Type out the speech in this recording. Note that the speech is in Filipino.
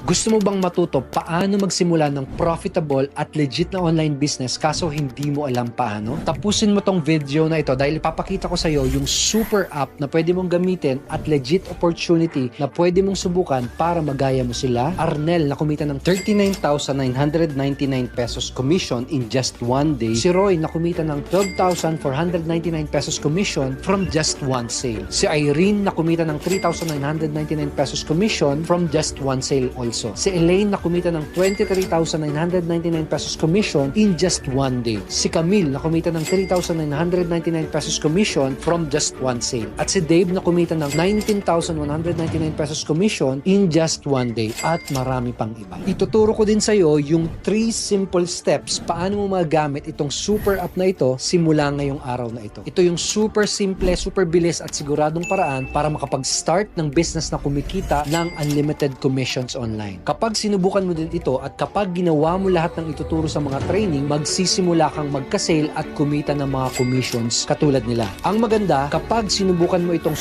Gusto mo bang matuto paano magsimula ng profitable at legit na online business kaso hindi mo alam paano? Tapusin mo tong video na ito dahil ipapakita ko sa iyo yung super app na pwede mong gamitin at legit opportunity na pwede mong subukan para magaya mo sila. Arnel na kumita ng 39,999 pesos commission in just one day. Si Roy na kumita ng 12,499 pesos commission from just one sale. Si Irene na kumita ng 3,999 pesos commission from just one sale also. Si Elaine na kumita ng 23,999 pesos commission in just one day. Si Camille na kumita ng 3,999 pesos commission from just one sale. At si Dave na kumita ng 19,199 pesos commission in just one day. At marami pang iba. Ituturo ko din sa iyo yung 3 simple steps paano mo magamit itong super app na ito simula ngayong araw na ito. Ito yung super simple, super bilis at siguradong paraan para makapag-start ng business na kumikita ng unlimited commissions online. Kapag sinubukan mo din ito at kapag ginawa mo lahat ng ituturo sa mga training, magsisimula kang magka-sale at kumita ng mga commissions katulad nila. Ang maganda, kapag sinubukan mo itong